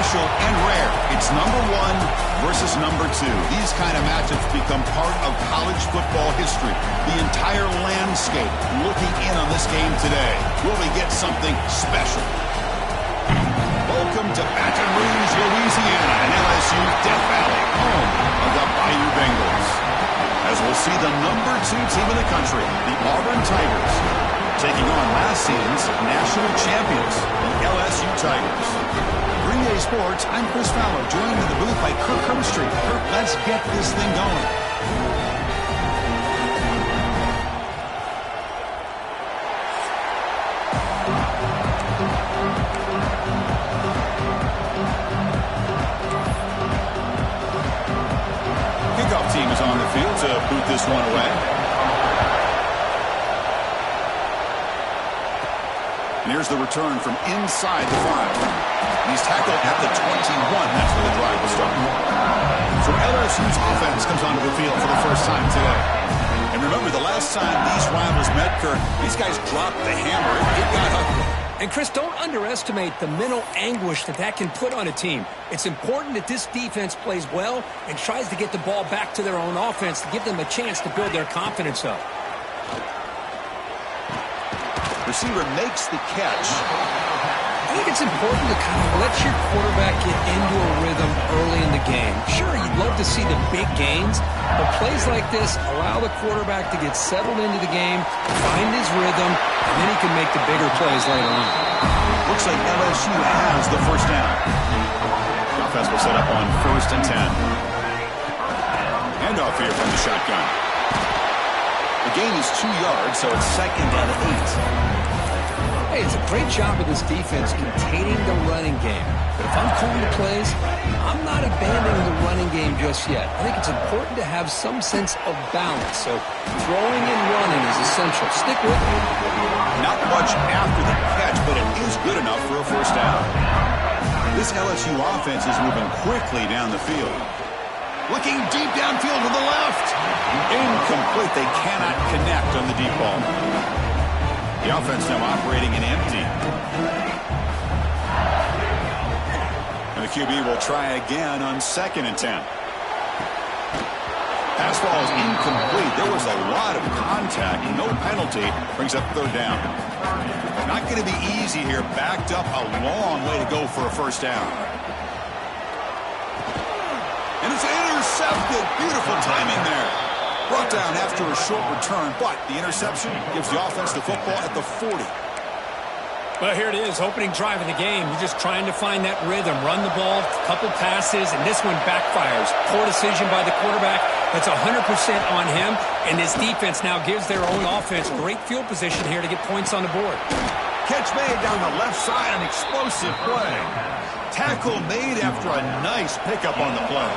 special and rare. It's number 1 versus number 2. These kind of matchups become part of college football history. The entire landscape looking in on this game today. Will we get something special? Welcome to Baton Rouge, Louisiana, and LSU Death Valley, home of the Bayou Bengals. As we'll see the number 2 team in the country, the Auburn Tigers, taking on last season's national champions, the LSU Tigers. Green Day Sports, I'm Chris Fowler, joined in the booth by Kirk Herbstreit. Kirk, let's get this thing going. Kickoff team is on the field to boot this one away. And here's the return from inside the 5. He's tackled at the 21. That's where the drive will start. So LSU's offense comes onto the field for the first time today. And remember, the last time these rivals met, Kirk, these guys dropped the hammer. It got ugly. And, Chris, don't underestimate the mental anguish that can put on a team. It's important that this defense plays well and tries to get the ball back to their own offense to give them a chance to build their confidence up. Receiver makes the catch. I think it's important to kind of let your quarterback get into a rhythm early in the game. Sure, you'd love to see the big gains, but plays like this allow the quarterback to get settled into the game, find his rhythm, and then he can make the bigger plays later on. Looks like LSU has the first down. The offense will set up on 1st and 10. Handoff here from the shotgun. The gain is 2 yards, so it's 2nd and 8. Hey, it's a great job of this defense containing the running game. But if I'm calling the plays, I'm not abandoning the running game just yet. I think it's important to have some sense of balance. So throwing and running is essential. Stick with me. Not much after the catch, but it is good enough for a first down. This LSU offense is moving quickly down the field. Looking deep downfield to the left. Incomplete. They cannot connect on the deep ball. The offense now operating in empty. And the QB will try again on 2nd and 10. Pass ball is incomplete. There was a lot of contact. No penalty. Brings up 3rd down. Not going to be easy here. Backed up a long way to go for a first down. And it's intercepted. Beautiful timing there. Brought down after a short return, but the interception gives the offense the football at the 40. Well, here it is, opening drive of the game. You're just trying to find that rhythm, run the ball, a couple passes, and this one backfires. Poor decision by the quarterback. That's 100% on him, and this defense now gives their own offense great field position here to get points on the board. Catch made down the left side, an explosive play. Tackle made after a nice pickup on the play.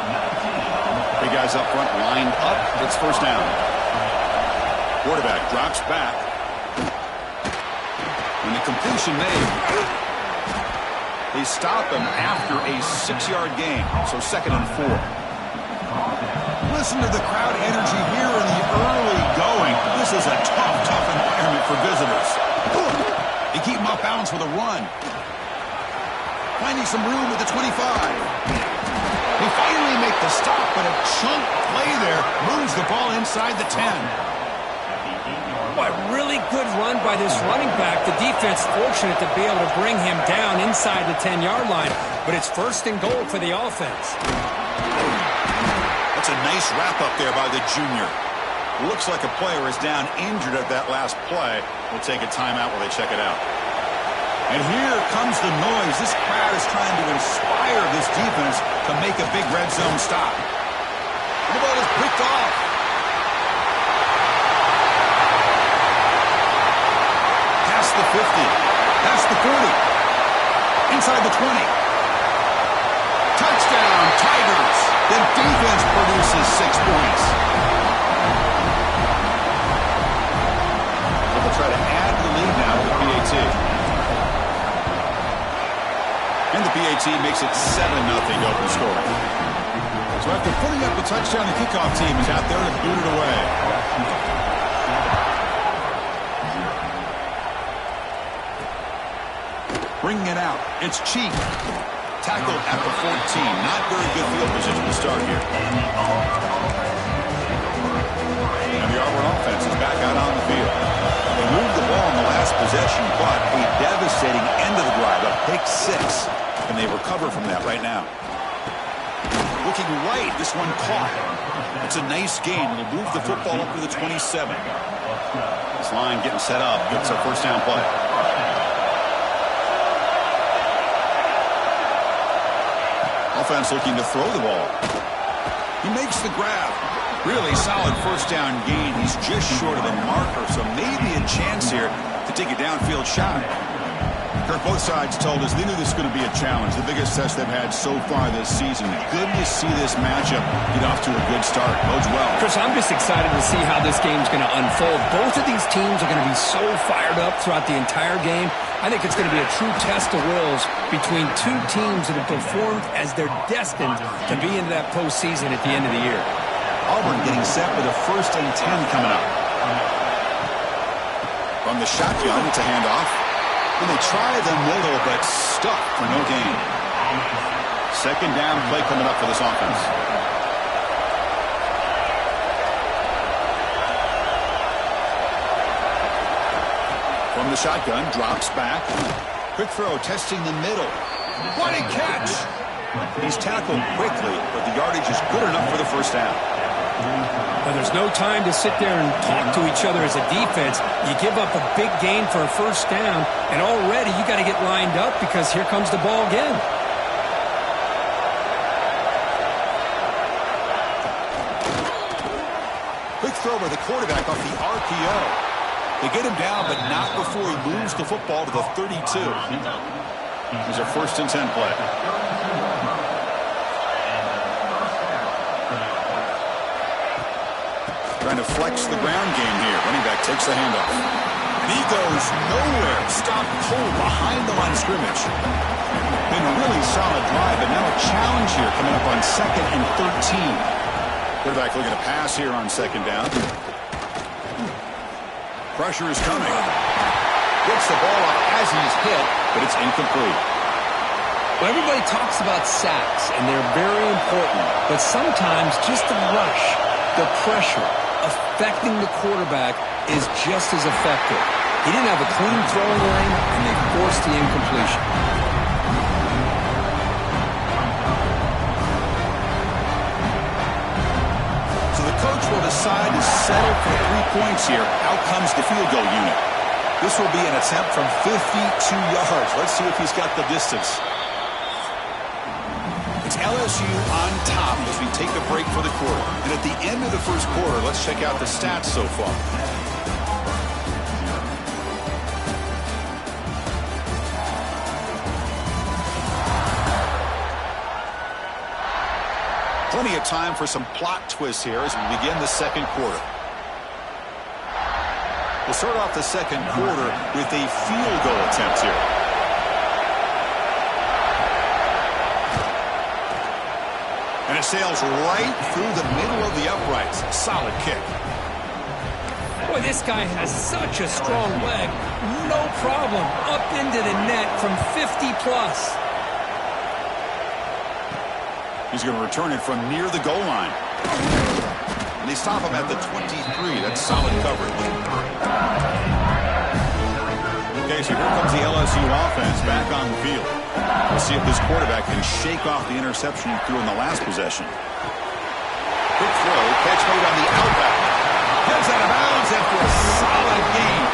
Big guys up front lined up. It's first down. Quarterback drops back. And the completion made. They stop him after a 6-yard gain. So 2nd and 4. Listen to the crowd energy here in the early going. This is a tough environment for visitors. They keep him off balance with a run. Finding some room at the 25. They finally make the stop, but a chunk play there moves the ball inside the 10. Boy, really good run by this running back. The defense fortunate to be able to bring him down inside the 10-yard line, but it's 1st and goal for the offense. That's a nice wrap-up there by the junior. Looks like a player is down injured at that last play. We'll take a timeout while they check it out. And here comes the noise. This crowd is trying to inspire this defense to make a big red zone stop. The ball is picked off. Past the 50. Past the 40. Inside the 20. Touchdown, Tigers. The defense produces 6 points. They'll try to add to the lead now with the PAT. And the PAT makes it 7-0 open score. So after putting up the touchdown, the kickoff team is out there to boot it away. Bringing it out. It's Cheek. Tackled at the 14. Not very good field position to start here. And the Auburn offense is back out on the field. They moved the ball in the last possession, but a devastating end of the drive, a pick six. And they recover from that right now. Looking right, this one caught. It's a nice gain. It'll move the football up to the 27. This line getting set up. Gets a first down play. Offense looking to throw the ball. He makes the grab. Really solid first down gain. He's just short of the marker, so maybe a chance here to take a downfield shot. Kirk, both sides told us they knew this was going to be a challenge, the biggest test they've had so far this season. Good to see this matchup get off to a good start. Bodes well. Chris, I'm just excited to see how this game's going to unfold. Both of these teams are going to be so fired up throughout the entire game. I think it's going to be a true test of wills between two teams that have performed as they're destined to be into that postseason at the end of the year. Auburn getting set with a 1st and 10 coming up. From the shotgun, it's a handoff. And they try the middle, but stuck for no gain. 2nd down play coming up for this offense. From the shotgun, drops back. Quick throw, testing the middle. What a catch! He's tackled quickly, but the yardage is good enough for the first down. Well, there's no time to sit there and talk to each other as a defense. You give up a big gain for a first down, and already you got to get lined up because here comes the ball again. Quick throw by the quarterback off the RPO. They get him down, but not before he moves the football to the 32. Here's a 1st and 10 play. Trying to flex the ground game here. Running back takes the handoff. And he goes nowhere. Stopped cold behind the line of scrimmage. Been a really solid drive, but now a challenge here coming up on 2nd and 13. Quarterback looking to pass here on 2nd down. Pressure is coming. Gets the ball up as he's hit, but it's incomplete. Well, everybody talks about sacks, and they're very important. But sometimes just the rush, the pressure, affecting the quarterback is just as effective. He didn't have a clean throwing lane, and they forced the incompletion. So the coach will decide to settle for 3 points here. Out comes the field goal unit. This will be an attempt from 52 yards. Let's see if he's got the distance. It's LSU on top as we take a break for the quarter. And at the end of the first quarter, let's check out the stats so far. Plenty of time for some plot twists here as we begin the 2nd quarter. We'll start off the 2nd quarter with a field goal attempt here. And it sails right through the middle of the uprights. Solid kick. Boy, this guy has such a strong leg. No problem. Up into the net from 50 plus. He's going to return it from near the goal line. And they stop him at the 23. That's solid coverage. Okay, so here comes the LSU offense back on the field. We'll see if this quarterback can shake off the interception he threw in the last possession. Quick throw, catch made on the outback. Heads out of bounds after a solid gain.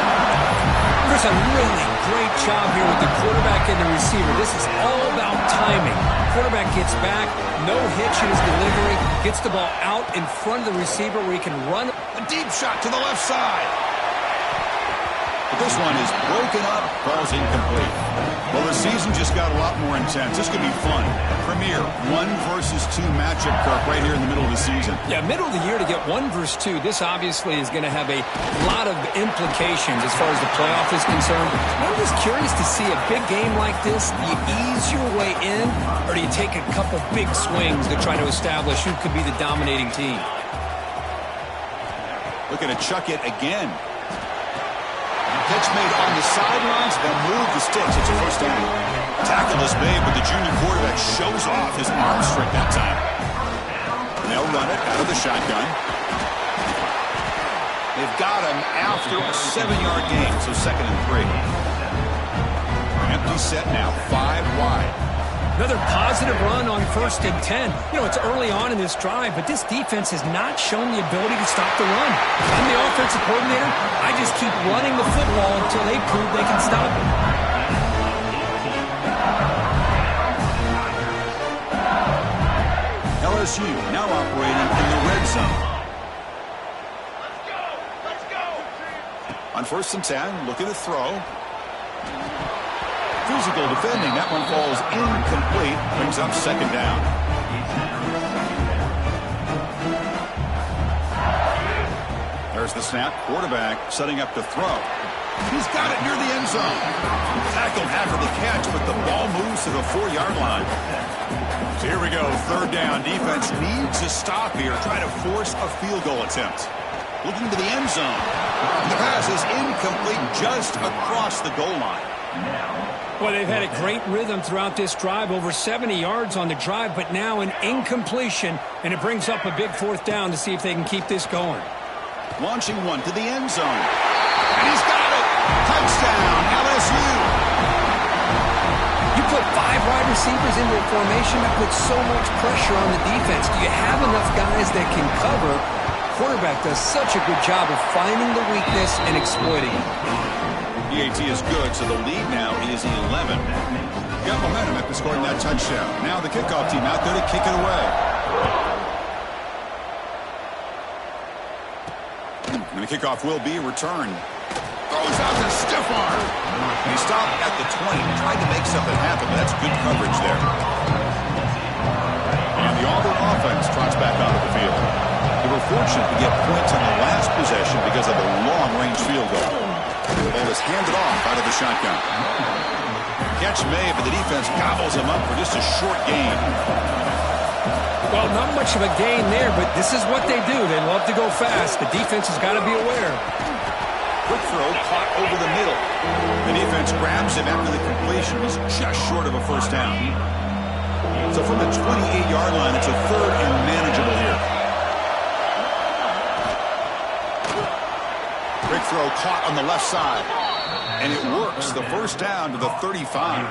There's a really great job here with the quarterback and the receiver. This is all about timing. Quarterback gets back, no hitch in his delivery, gets the ball out in front of the receiver where he can run. A deep shot to the left side. But this one is broken up, ball's incomplete. Well, the season just got a lot more intense. This could be fun. Premier 1 versus 2 matchup, Kirk, right here in the middle of the season. Yeah, middle of the year to get 1 versus 2. This obviously is going to have a lot of implications as far as the playoff is concerned. I'm just curious to see a big game like this. Do you ease your way in, or do you take a couple big swings to try to establish who could be the dominating team? Looking to chuck it again. Catch made on the sidelines, they'll move the sticks. It's a first down. Tackle is made, but the junior quarterback shows off his arm strength that time. They'll run it out of the shotgun. They've got him after a 7-yard gain, so 2nd and 3. Empty set now, 5 wide. Another positive run on 1st and 10. You know, it's early on in this drive, but this defense has not shown the ability to stop the run. I'm the offensive coordinator. I just keep running the football until they prove they can stop it. LSU now operating in the red zone. On 1st and 10, looking to throw. Physical defending. That one falls incomplete. Brings up 2nd down. There's the snap. Quarterback setting up to throw. He's got it near the end zone. Tackled after the catch, but the ball moves to the 4-yard line. So here we go. 3rd down. Defense needs a stop here. Try to force a field goal attempt. Looking to the end zone. The pass is incomplete just across the goal line. Well, they've had a great rhythm throughout this drive, over 70 yards on the drive, but now an incompletion, and it brings up a big 4th down to see if they can keep this going. Launching one to the end zone. And he's got it! Touchdown, LSU! You put 5 wide receivers into a formation that puts so much pressure on the defense. Do you have enough guys that can cover? Quarterback does such a good job of finding the weakness and exploiting it. EAT is good, so the lead now is 11. Got momentum after scoring that touchdown. Now the kickoff team out there to kick it away. And the kickoff will be returned. Throws out the stiff arm. He stopped at the 20. Tried to make something happen, but that's good coverage there. And the Auburn offense trots back onto the field. They were fortunate to get points on the last possession because of a long-range field goal. The ball is handed off out of the shotgun. Catch made, but the defense gobbles him up for just a short gain. Well, not much of a gain there, but this is what they do. They love to go fast. The defense has got to be aware. Quick throw caught over the middle. The defense grabs him after the completion. He's just short of a first down. So from the 28-yard line, it's a 3rd and manageable here. Quick throw caught on the left side. And it works. The first down to the 35.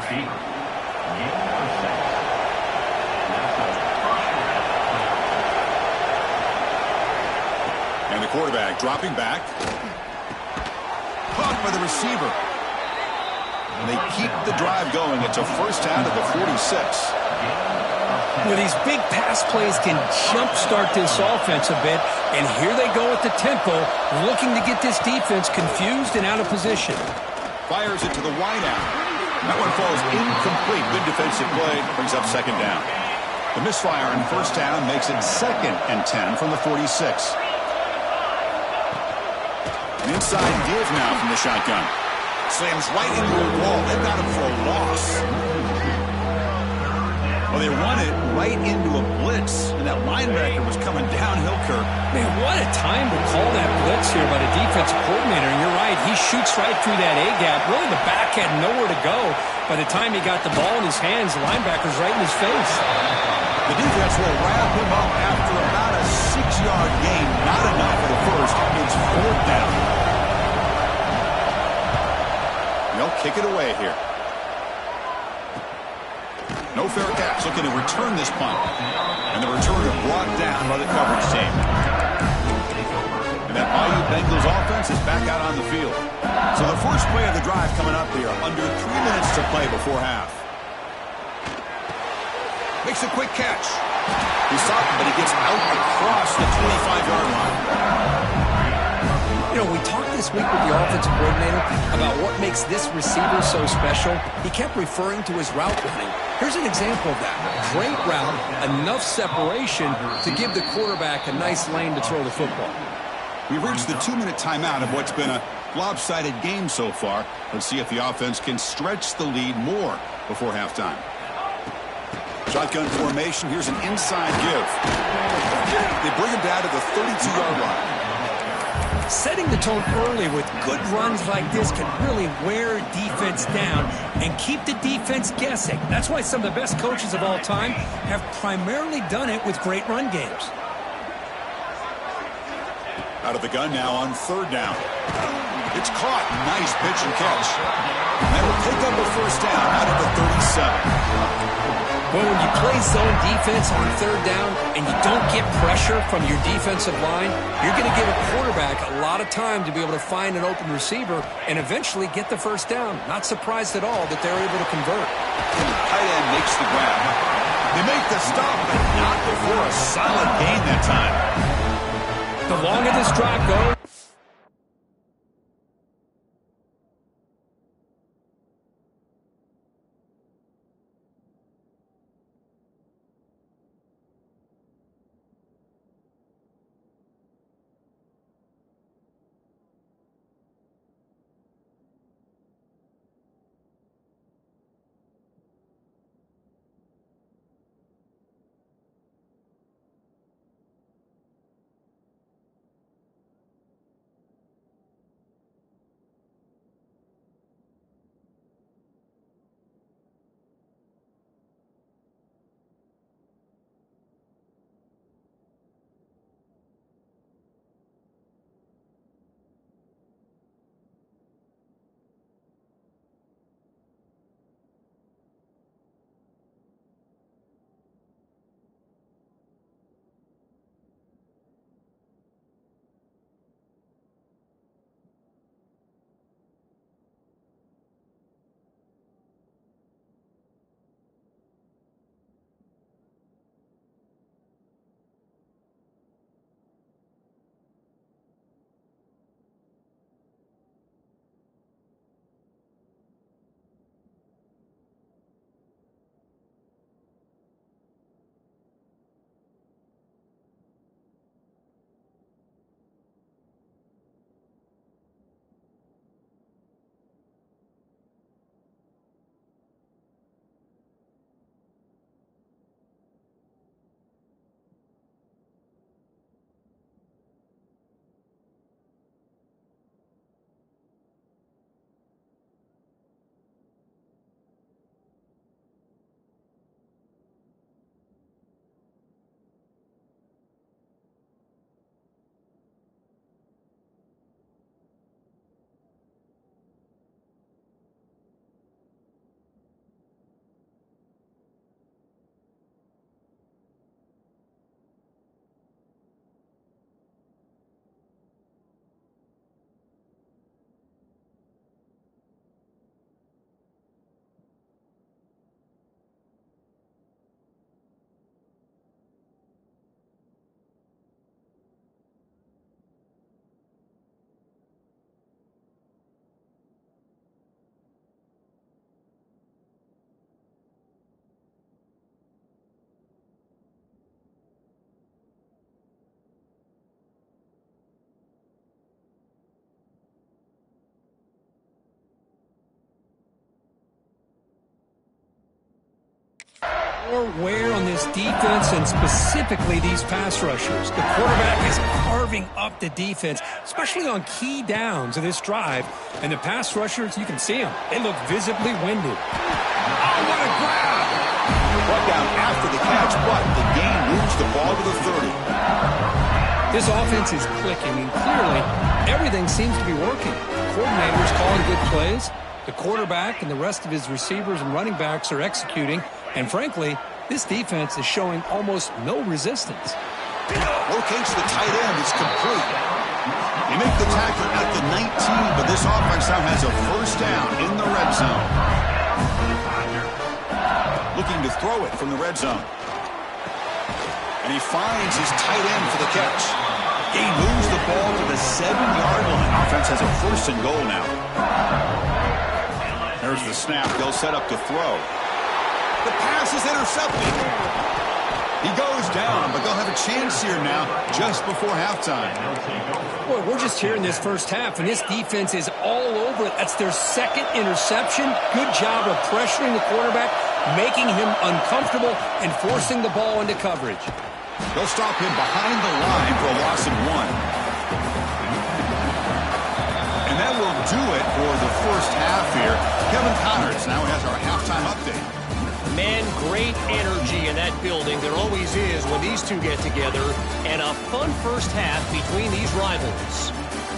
And the quarterback dropping back. Caught by the receiver. And they keep the drive going. It's a first down to the 46. Well, these big pass plays can jumpstart this offense a bit, and here they go at the tempo, looking to get this defense confused and out of position. Fires it to the wideout. That one falls incomplete. Good defensive play. Brings up 2nd down. The misfire on 1st down makes it 2nd and 10 from the 46. An inside give now from the shotgun. Slams right into a wall. They've got him for a loss. Well, they run it right into a blitz, and that linebacker was coming downhill, Kirk. Man, what a time to call that blitz here by the defensive coordinator. And you're right, he shoots right through that A-gap. Really, the back had nowhere to go. By the time he got the ball in his hands, the linebacker's right in his face. The defense will wrap him up after about a 6-yard gain. Not enough for the first. It's 4th down. They'll kick it away here. No fair catch, looking to return this punt. And the returner brought down by the coverage team. And that Bayou Bengals offense is back out on the field. So the first play of the drive coming up here. Under 3 minutes to play before half. Makes a quick catch. He's stopped, but he gets out across the 25-yard line. You know, we talked this week with the offensive coordinator about what makes this receiver so special. He kept referring to his route running. Here's an example of that. Great route, enough separation to give the quarterback a nice lane to throw the football. We've reached the 2-minute timeout of what's been a lopsided game so far. Let's see if the offense can stretch the lead more before halftime. Shotgun formation. Here's an inside give. They bring him down to the 32-yard line. Setting the tone early with good runs like this can really wear defense down and keep the defense guessing. That's why some of the best coaches of all time have primarily done it with great run games. Out of the gun now on third down. It's caught. Nice pitch and catch. That'll pick up a first down out of the 37. Well, when you play zone defense on third down and you don't get pressure from your defensive line, you're going to give a quarterback a lot of time to be able to find an open receiver and eventually get the first down. Not surprised at all that they're able to convert. And the tight end makes the grab. They make the stop, but not before a solid gain that time. The longer this drive goes, more wear on this defense and specifically these pass rushers. The quarterback is carving up the defense, especially on key downs of this drive. And the pass rushers, you can see them. They look visibly winded. Oh, what a grab! Brought down after the catch, but the gain moves the ball to the 30. This offense is clicking, and clearly everything seems to be working. The coordinator's calling good plays. The quarterback and the rest of his receivers and running backs are executing. And frankly, this defense is showing almost no resistance. Locates the tight end. It's complete. They make the tackle at the 19, but this offense now has a first down in the red zone. Looking to throw it from the red zone. And he finds his tight end for the catch. He moves the ball to the 7-yard line. Offense has a first and goal now. There's the snap. They'll set up to throw. The pass is intercepted. He goes down, but they'll have a chance here now just before halftime. Boy, we're just here in this first half, and this defense is all over it. That's their second interception. Good job of pressuring the quarterback, making him uncomfortable, and forcing the ball into coverage. They'll stop him behind the line for a loss of 1. that will do it for the first half here. Kevin Connors now has our halftime update. Man, great energy in that building. There always is when these two get together. And a fun first half between these rivals.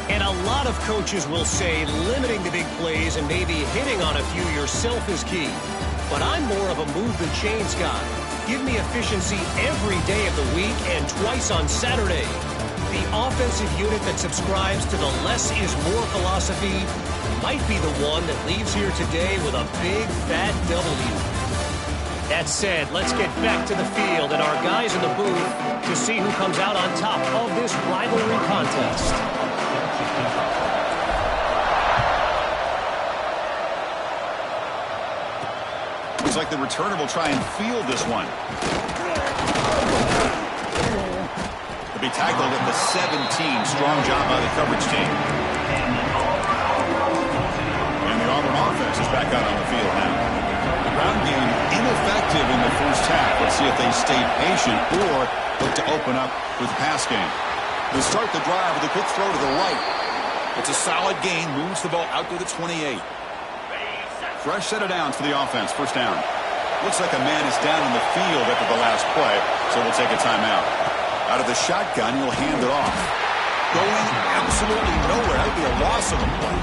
And a lot of coaches will say limiting the big plays and maybe hitting on a few yourself is key. But I'm more of a move the chains guy. Give me efficiency every day of the week and twice on Saturday. The offensive unit that subscribes to the less is more philosophy might be the one that leaves here today with a big fat W. That said, let's get back to the field and our guys in the booth to see who comes out on top of this rivalry contest. Looks like the returner will try and field this one. To be tackled at the 17. Strong job by the coverage team. And the Auburn offense is back out on the field now. The ground game ineffective in the first half. Let's see if they stay patient or look to open up with the pass game. They start the drive with a quick throw to the right. It's a solid gain. Moves the ball out to the 28. Fresh set of downs for the offense. First down. Looks like a man is down in the field after the last play, so we'll take a timeout. Out of the shotgun, he'll hand it off. Going absolutely nowhere. That would be a loss of a play.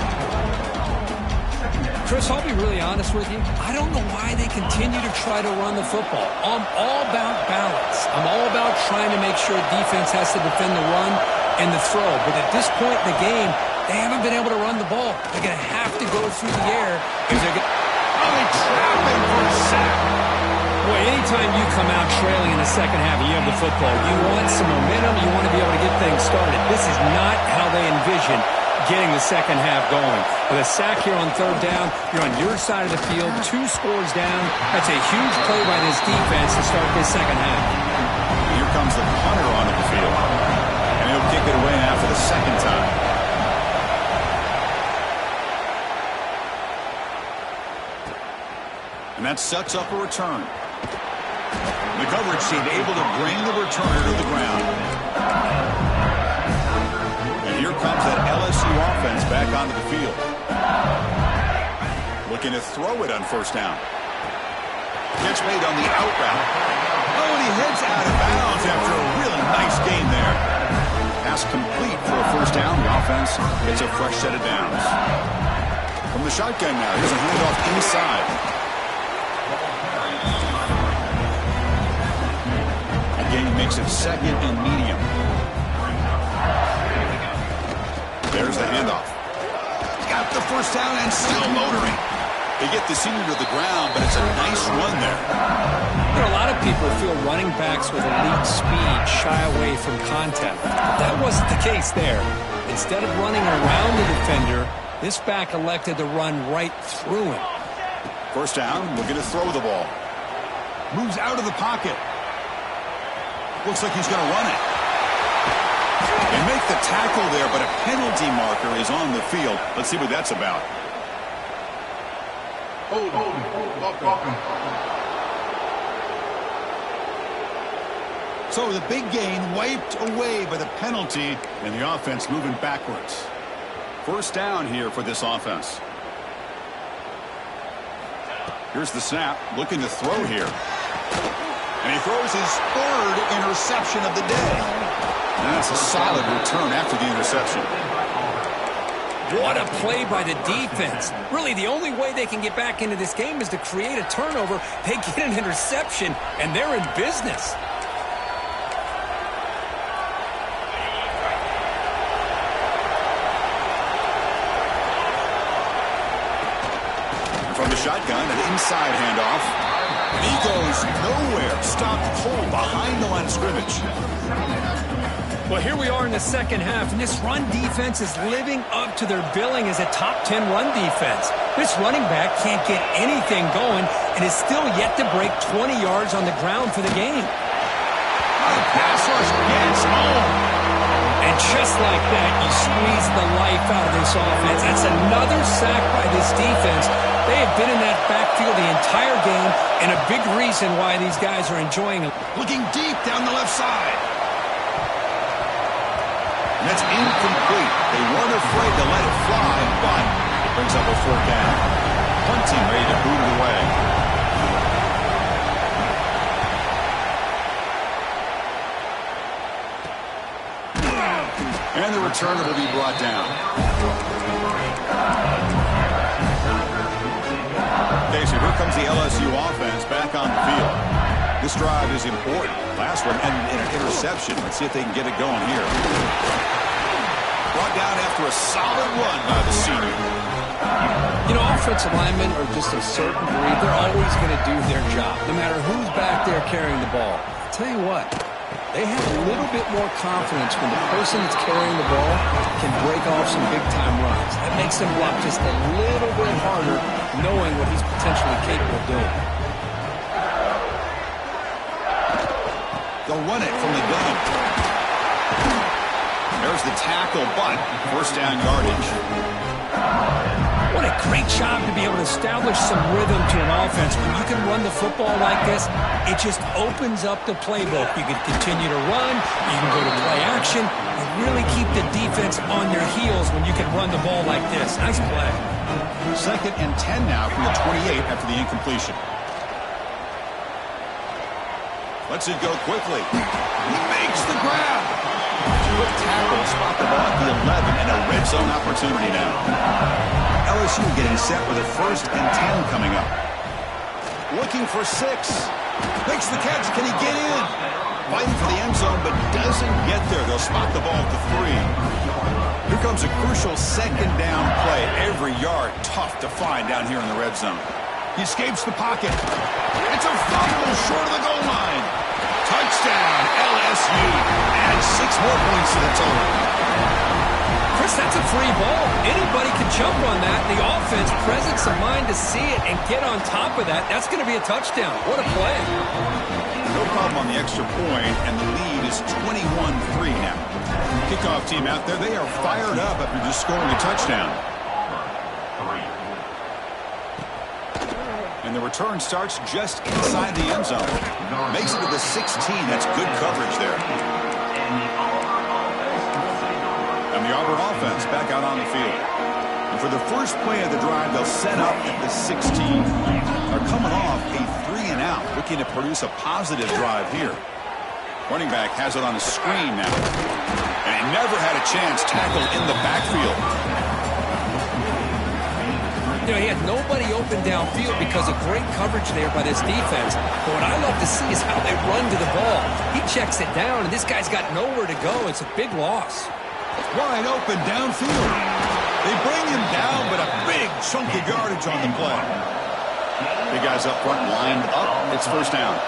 Chris, I'll be really honest with you. I don't know why they continue to try to run the football. I'm all about balance. I'm all about trying to make sure defense has to defend the run and the throw. But at this point in the game, they haven't been able to run the ball. They're going to have to go through the air. If they're going trapping for a sack. Boy, anytime you come out trailing in the second half and you have the football, you want some momentum. You want to be able to get things started. This is not how they envision getting the second half going. With a sack here on third down, you're on your side of the field, 2 scores down. That's a huge play by this defense to start this second half. Here comes the punter onto the field. And he'll kick it away now for the second time. And that sets up a return. The coverage team able to bring the returner to the ground. And here comes that LSU offense back onto the field. Looking to throw it on first down. Catch made on the out route. Oh, and he heads out of bounds after a really nice gain there. Pass complete for a first down. The offense gets a fresh set of downs. From the shotgun now, here's a handoff inside. Again, makes it second and medium. There's the handoff. Got the first down and still motoring. They get the senior to the ground, but it's a nice run there. You know, a lot of people feel running backs with elite speed shy away from contact. But that wasn't the case there. Instead of running around the defender, this back elected to run right through him. First down, we're going to throw the ball. Moves out of the pocket. Looks like he's going to run it. And make the tackle there, but a penalty marker is on the field. Let's see what that's about. So the big gain wiped away by the penalty, and the offense moving backwards. First down here for this offense. Here's the snap, looking to throw here. And he throws his third interception of the day. And that's a solid return after the interception. What a play by the defense. Really, the only way they can get back into this game is to create a turnover. They get an interception, and they're in business. From the shotgun, an inside handoff. And he goes nowhere. Stopped cold behind the line of scrimmage. Well, here we are in the second half, and this run defense is living up to their billing as a top 10 run defense. This running back can't get anything going and is still yet to break 20 yards on the ground for the game. The pass rush gets home. And just like that, you squeeze the life out of this offense. That's another sack by this defense. They have been in that backfield the entire game, and a big reason why these guys are enjoying it. Looking deep down the left side. And that's incomplete. They weren't afraid to let it fly, but it brings up a 4th down. Punting ready to boot it away. And the returner will be brought down. Okay, so here comes the LSU offense back on the field. This drive is important. Last one, and an interception. Let's see if they can get it going here. Brought down after a solid run by the senior. You know, offensive linemen are just a certain breed. They're always going to do their job, no matter who's back there carrying the ball. I'll tell you what, they have a little bit more confidence when the person that's carrying the ball can break off some big-time runs. That makes them block just a little bit harder, knowing what he's potentially capable of doing. They'll run it from the gun. There's the tackle, but 1st down yardage. What a great job to be able to establish some rhythm to an offense. When you can run the football like this, it just opens up the playbook. You can continue to run, you can go to play action, and really keep the defense on their heels when you can run the ball like this. Nice play. 2nd and 10 now from the 28 after the incompletion. Lets it go quickly. He makes the grab. Quick tackle, spot the ball at the 11, and a red zone opportunity now. LSU getting set with a 1st and 10 coming up. Looking for 6. Makes the catch. Can he get in? Fighting for the end zone, but doesn't get there. They'll spot the ball at the 3. Here comes a crucial 2nd down play. Every yard tough to find down here in the red zone. He escapes the pocket. It's a fumble short of the goal line. Touchdown, LSU. And 6 more points to the total. Chris, that's a free ball. Anybody can jump on that. The offense, presence of mind to see it and get on top of that. That's going to be a touchdown. What a play. No problem on the extra point, and the lead is 21-3 now. Kickoff team out there, they are fired up after just scoring a touchdown. And the return starts just inside the end zone. Makes it to the 16. That's good coverage there. And the Auburn offense back out on the field. And for the first play of the drive, they'll set up at the 16. They're coming off a 3-and-out, looking to produce a positive drive here. Running back has it on a screen now. And he never had a chance tackled in the backfield. You know, he had nobody open downfield because of great coverage there by this defense. But what I love to see is how they run to the ball. He checks it down, and this guy's got nowhere to go. It's a big loss. Wide open downfield. They bring him down, but a big chunk of yardage on the play. Big guys up front lined up. It's 1st down.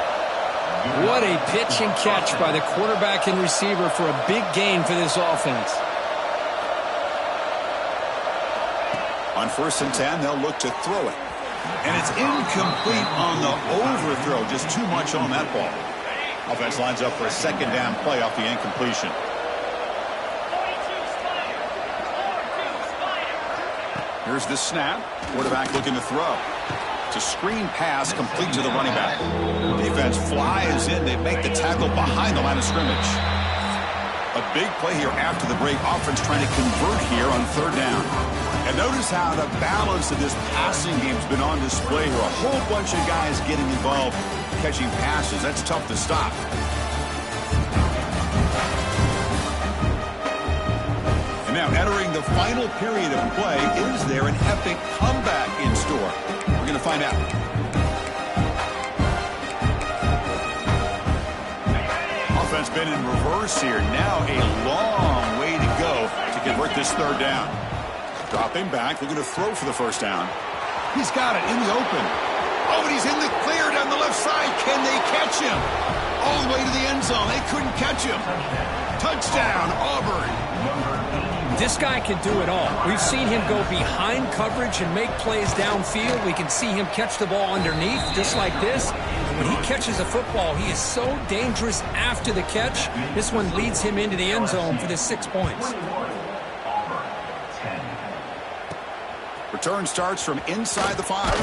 What a pitch and catch by the quarterback and receiver for a big gain for this offense. On 1st and 10, they'll look to throw it. And it's incomplete on the overthrow. Just too much on that ball. Offense lines up for a 2nd down play off the incompletion. Here's the snap. Quarterback looking to throw. It's a screen pass complete to the running back. Defense flies in. They make the tackle behind the line of scrimmage. A big play here after the break. Offense trying to convert here on 3rd down. And notice how the balance of this passing game has been on display here. A whole bunch of guys getting involved catching passes. That's tough to stop. And now entering the final period of play, is there an epic comeback in store? We're going to find out. Offense been in reverse here. Now a long way to go to convert this 3rd down. Dropping back, looking to throw for the 1st down. He's got it in the open. Oh, and he's in the clear down the left side. Can they catch him? All the way to the end zone. They couldn't catch him. Touchdown, Auburn. This guy can do it all. We've seen him go behind coverage and make plays downfield. We can see him catch the ball underneath, just like this. And when he catches a football, he is so dangerous after the catch. This one leads him into the end zone for the 6 points. Return starts from inside the 5.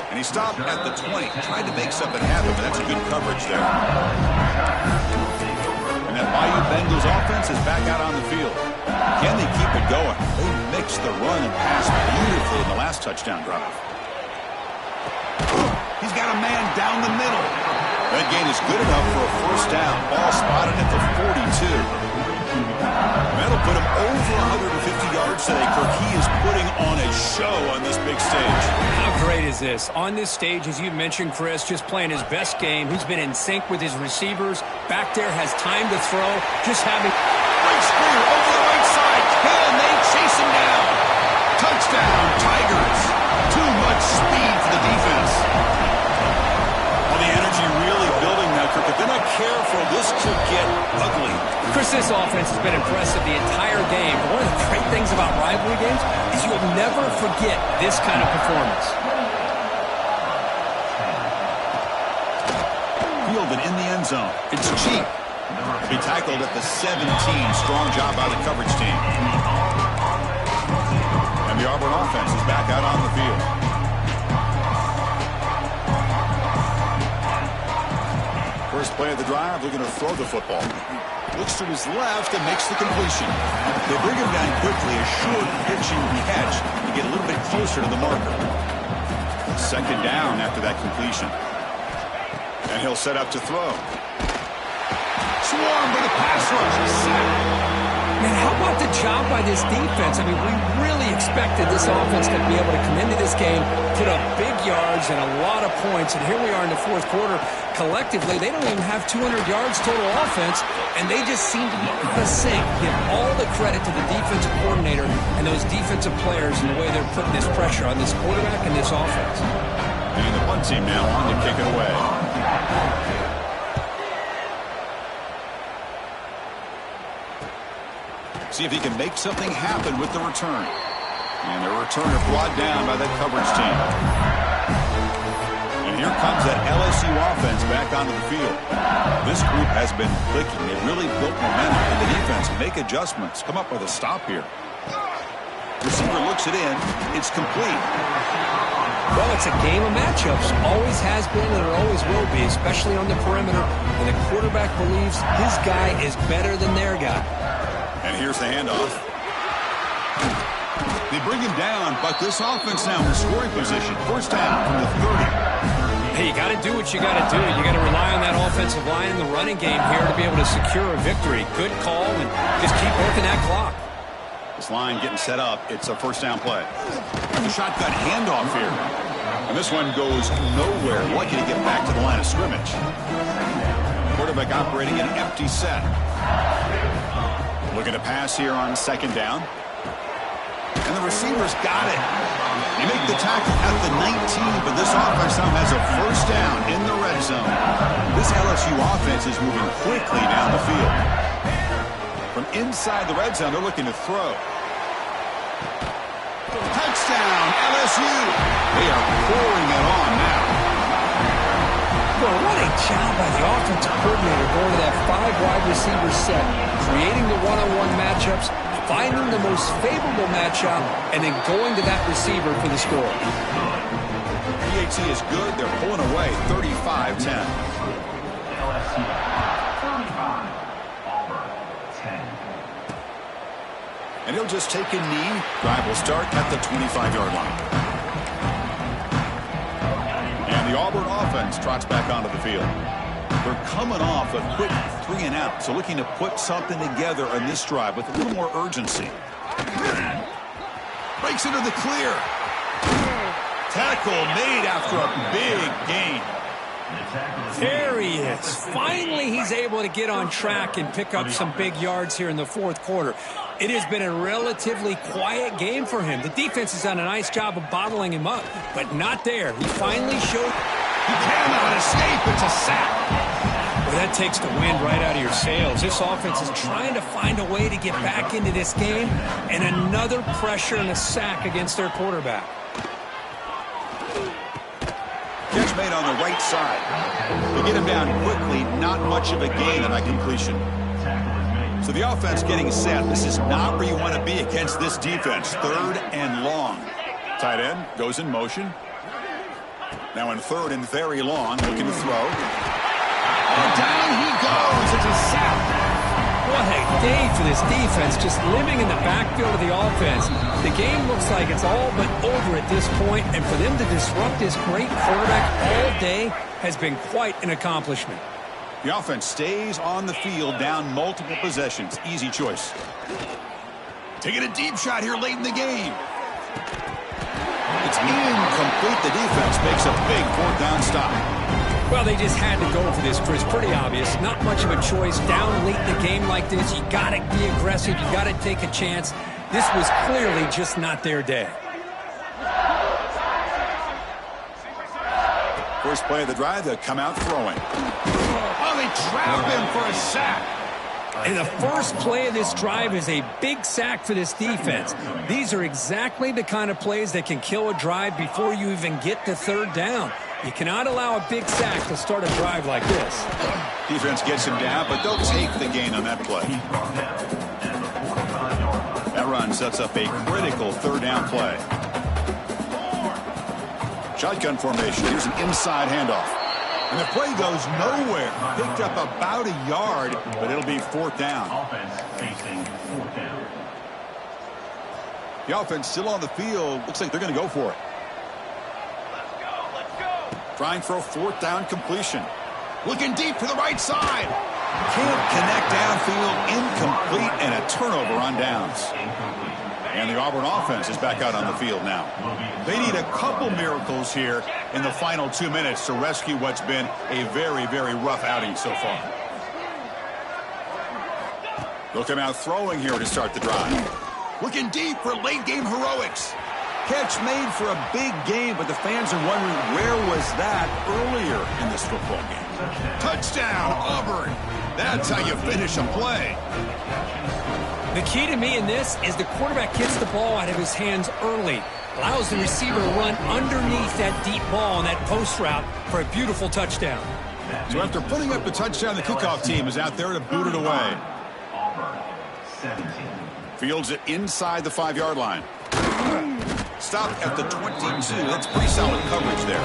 And he stopped at the 20. Tried to make something happen, but that's a good coverage there. And that Bayou Bengals offense is back out on the field. Can they keep it going? They mixed the run and pass beautifully in the last touchdown drive. He's got a man down the middle. That gain is good enough for a first down. Ball spotted at the 42. That'll put him over 150 yards today, Kirk. He is putting on a show on this big stage. How great is this? On this stage, as you mentioned, Chris, just playing his best game. He's been in sync with his receivers. Back there, has time to throw. Just having... Great screen over the right side. Can they chase him down? Touchdown, Tigers. Too much speed for the defense. Well, the energy really building now, Kirk. If they're not careful, this could get ugly. Chris, this offense has been impressive the entire game. But one of the great things about rivalry games is you'll never forget this kind of performance. Fielded in the end zone. It's cheap. Be tackled at the 17. Strong job by the coverage team. And the Auburn offense is back out on the field. First play of the drive, looking to throw the football. Looks to his left and makes the completion. They bring him down quickly, a short pitching catch to get a little bit closer to the marker. Second down after that completion. And he'll set up to throw. Swarmed with a pass rush. Man, how about the job by this defense? I mean, we really expected this offense to be able to come into this game, put up big yards and a lot of points, and here we are in the fourth quarter. Collectively, they don't even have 200 yards total offense, and they just seem to be out of sync. Give all the credit to the defensive coordinator and those defensive players and the way they're putting this pressure on this quarterback and this offense. And the punt team now on to kick it away. See if he can make something happen with the return. And the returner brought down by that coverage team. And here comes that LSU offense back onto the field. This group has been clicking. They really built momentum in the defense. Make adjustments. Come up with a stop here. Receiver looks it in. It's complete. Well, it's a game of matchups. Always has been and it always will be, especially on the perimeter. And the quarterback believes his guy is better than their guy. And here's the handoff. They bring him down, but this offense now in scoring position. First down from the 30. Hey, you got to do what you got to do. You got to rely on that offensive line in the running game here to be able to secure a victory. Good call, and just keep working that clock. This line getting set up. It's a first down play. The shotgun handoff here. And this one goes nowhere. Lucky to get back to the line of scrimmage. Quarterback operating an empty set. Looking to pass here on second down. And the receiver's got it. They make the tackle at the 19, but this offense now has a first down in the red zone. This LSU offense is moving quickly down the field. From inside the red zone, they're looking to throw. Touchdown, LSU. They are pouring it on now. Well, what a job by the offensive coordinator going to that 5 wide receiver set, creating the one-on-one matchups, finding the most favorable matchup, and then going to that receiver for the score. PAT is good. They're pulling away 35-10. And he'll just take a knee. Drive will start at the 25-yard line. And the Auburn offense trots back onto the field. They're coming off a quick 3-and-out, so looking to put something together on this drive with a little more urgency. Breaks into the clear. Tackle made after a big gain. There he is. Finally, he's able to get on track and pick up some big yards here in the fourth quarter. It has been a relatively quiet game for him. The defense has done a nice job of bottling him up, but not there. He finally showed. He cannot escape. It's a sack. Well, that takes the wind right out of your sails. This offense is trying to find a way to get back into this game, and another pressure and a sack against their quarterback. Catch made on the right side. They get him down quickly. Not much of a gain on that completion. So the offense getting set. This is not where you want to be against this defense. 3rd and long. Tight end goes in motion. Now in 3rd and very long, looking to throw. And down he goes. It's a sack. day for this defense, just living in the backfield of the offense. The game looks like it's all but over at this point, and for them to disrupt this great quarterback all day has been quite an accomplishment. The offense stays on the field, down multiple possessions. Easy choice. Taking a deep shot here late in the game. It's incomplete. The defense makes a big fourth down stop. Well, they just had to go for this, Chris. Pretty obvious. Not much of a choice. Down late in the game like this, you got to be aggressive. You got to take a chance. This was clearly just not their day. First play of the drive, they'll come out throwing. Oh, they trap him for a sack. And the first play of this drive is a big sack for this defense. These are exactly the kind of plays that can kill a drive before you even get to third down. You cannot allow a big sack to start a drive like this. Defense gets him down, but they'll take the gain on that play. That run sets up a critical third down play. Shotgun formation. Here's an inside handoff. And the play goes nowhere. Picked up about a yard, but it'll be fourth down. The offense still on the field. Looks like they're going to go for it. Trying for a fourth down completion. Looking deep to the right side. Can't connect downfield. Incomplete, and a turnover on downs. And the Auburn offense is back out on the field now. They need a couple miracles here in the final 2 minutes to rescue what's been a very, very rough outing so far. They'll come out throwing here to start the drive. Looking deep for late game heroics. Catch made for a big game, but the fans are wondering where was that earlier in this football game. Touchdown, Auburn. That's how you finish a play. The key to me in this is the quarterback gets the ball out of his hands early, allows the receiver to run underneath that deep ball on that post route for a beautiful touchdown. So after putting up the touchdown, the kickoff team is out there to boot it away. Fields it inside the 5-yard line. Stop at the 22. That's pretty solid coverage there.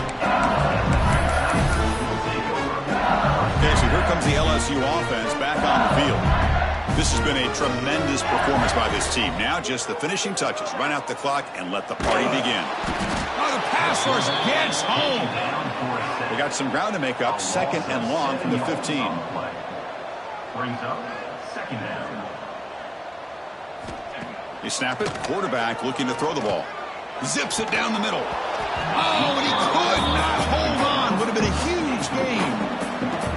Okay, so here comes the LSU offense back on the field. This has been a tremendous performance by this team. Now just the finishing touches. Run out the clock and let the party begin. Oh, the pass rush gets home. They got some ground to make up. Second and long from the 15. Brings up second down. They snap it. Quarterback looking to throw the ball. Zips it down the middle. Oh, and he could not hold on. Would have been a huge gain.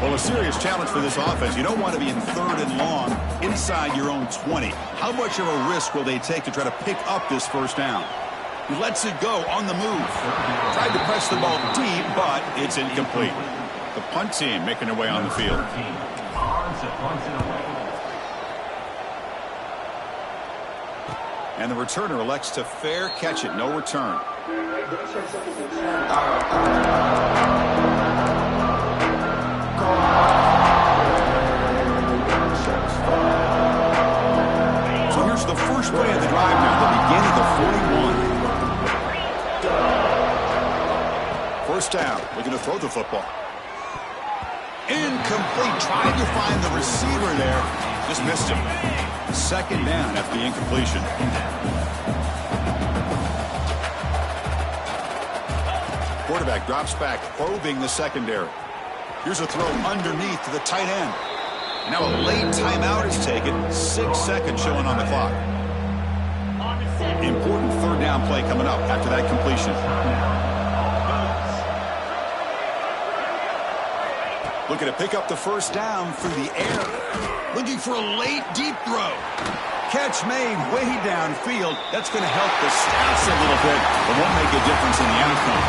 Well, a serious challenge for this offense. You don't want to be in third and long inside your own 20. How much of a risk will they take to try to pick up this first down? He lets it go on the move. Tried to press the ball deep, but it's incomplete. The punt team making their way on the field. And the returner elects to fair catch it. No return. So here's the first play of the drive now, the beginning of 41. First down, looking to throw the football. Incomplete, trying to find the receiver there. Just missed him. Second down after the incompletion. Quarterback drops back, probing the secondary. Here's a throw underneath to the tight end. Now a late timeout is taken. 6 seconds showing on the clock. Important third down play coming up after that completion. Looking to pick up the first down through the air. Looking for a late deep throw. Catch made way downfield. That's going to help the stats a little bit, but won't make a difference in the outcome.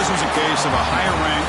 This was a case of a higher rank